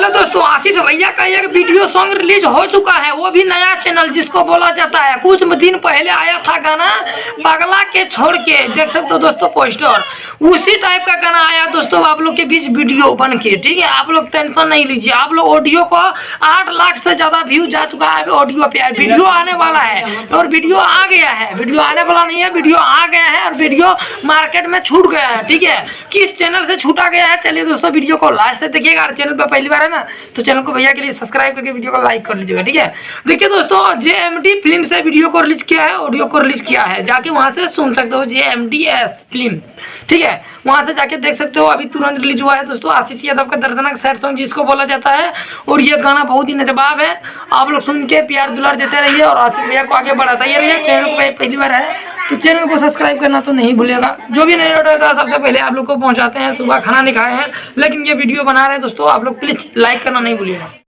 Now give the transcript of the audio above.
Hello दोस्तों, आशीष भैया का एक वीडियो सॉन्ग रिलीज हो चुका है, वो भी नया चैनल जिसको बोला जाता है। कुछ दिन पहले आया था गाना पगला के छोड़ के, देख सकते हो दोस्तों पोस्टर, उसी टाइप का गाना आया दोस्तों आप लोग के बीच वीडियो बन के। ठीक है, आप लोग टेंशन नहीं लीजिए, आप लोग ऑडियो को 8 लाख से ज्यादा व्यू जा चुका है ऑडियो पे। वीडियो आने वाला है और वीडियो आ गया है, वीडियो आने वाला नहीं है, वीडियो आ गया है और वीडियो मार्केट में छूट गया है। ठीक है, किस चैनल से छूटा गया है, चलिए दोस्तों वीडियो को लास्ट से देखिएगा। चैनल पर पहली बार है ना तो चैनल को भैया के लिए सब्सक्राइब करके वीडियो को लाइक कर लीजिएगा। ठीक है, देखिए दोस्तों JMD फिल्म से वीडियो को रिलीज किया है, ऑडियो को रिलीज किया है, जाके वहां से सुन सकते हो JMDS फिल्म। ठीक है, वहां से जाके देख सकते हो, अभी तुरंत रिलीज हुआ है दोस्तों आशीष यादव का दर्दनाक सैड सॉन्ग जिसको बोला जाता है। और ये गाना बहुत ही लाजवाब है, आप लोग सुन के प्यार दुलार देते रहिए और आशीष भैया को आगे बढ़ाता रहिए। चैनल को पहली बार है तो चैनल को सब्सक्राइब करना तो नहीं भूलिएगा। जो भी नया होता है सबसे पहले आप लोग को पहुंचाते हैं। सुबह खाना नहीं खाए हैं लेकिन ये वीडियो बना रहे हैं दोस्तों, आप लोग प्लीज लाइक करना नहीं भूलिएगा।